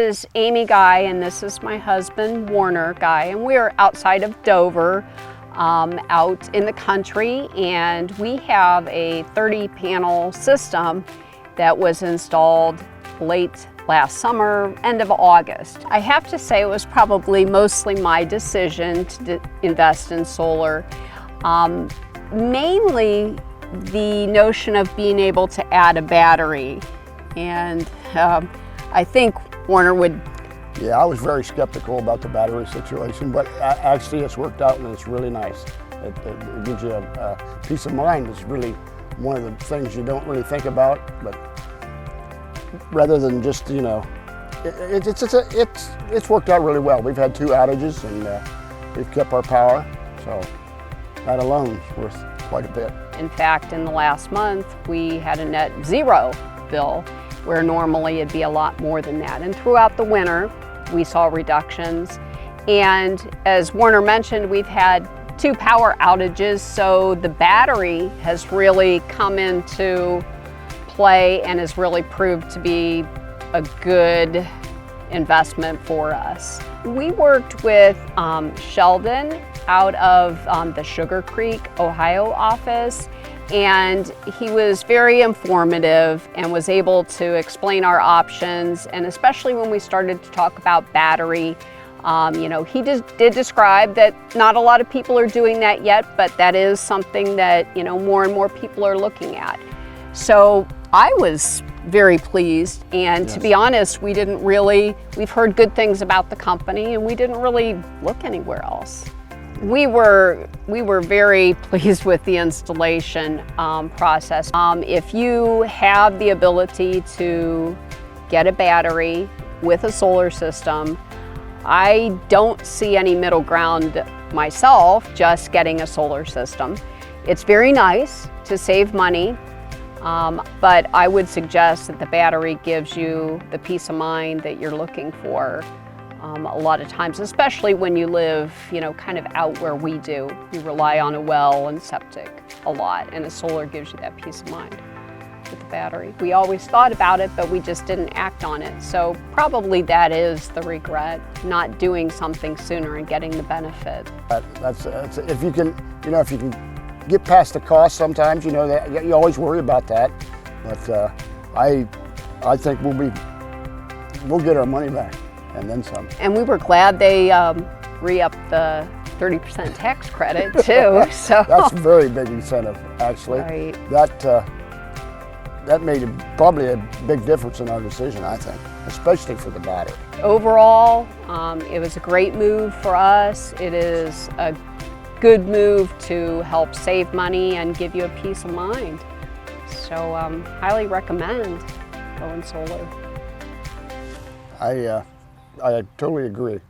This is Amy Guy, and this is my husband Warner Guy, and we're outside of Dover, out in the country, and we have a 30-panel system that was installed late last summer, end of August. I have to say it was probably mostly my decision to invest in solar. Mainly the notion of being able to add a battery, and I think Warner would. Yeah, I was very skeptical about the battery situation, but actually it's worked out and it's really nice. It gives you a peace of mind. It's really one of the things you don't really think about, but rather than just, you know, it's worked out really well. We've had 2 outages and we've kept our power, so that alone is worth quite a bit. In fact, in the last month, we had a net 0 bill, where normally it'd be a lot more than that. And throughout the winter, we saw reductions. And as Warner mentioned, we've had 2 power outages, so the battery has really come into play and has really proved to be a good investment for us. We worked with Sheldon out of the Sugar Creek, Ohio office, and he was very informative and was able to explain our options, and especially when we started to talk about battery. You know, he did describe that not a lot of people are doing that yet, but that is something that, you know, more and more people are looking at. So I was very pleased, and yes, to be honest, we've heard good things about the company, and we didn't really look anywhere else. We were very pleased with the installation process. If you have the ability to get a battery with a solar system, I don't see any middle ground myself just getting a solar system. It's very nice to save money, but I would suggest that the battery gives you the peace of mind that you're looking for. A lot of times, especially when you live, you know, kind of out where we do. You rely on a well and septic a lot, and a solar gives you that peace of mind with the battery. We always thought about it, but we just didn't act on it. So probably that is the regret, not doing something sooner and getting the benefit. That's if you can, you know, if you can get past the cost. Sometimes, you know, that you always worry about that, but I think we'll get our money back. And then some. And we were glad they re-upped the 30% tax credit too. So that's a very big incentive, actually. Right. That made probably a big difference in our decision, I think, especially for the battery. Overall, it was a great move for us. It is a good move to help save money and give you a peace of mind. So highly recommend going solar. I totally agree.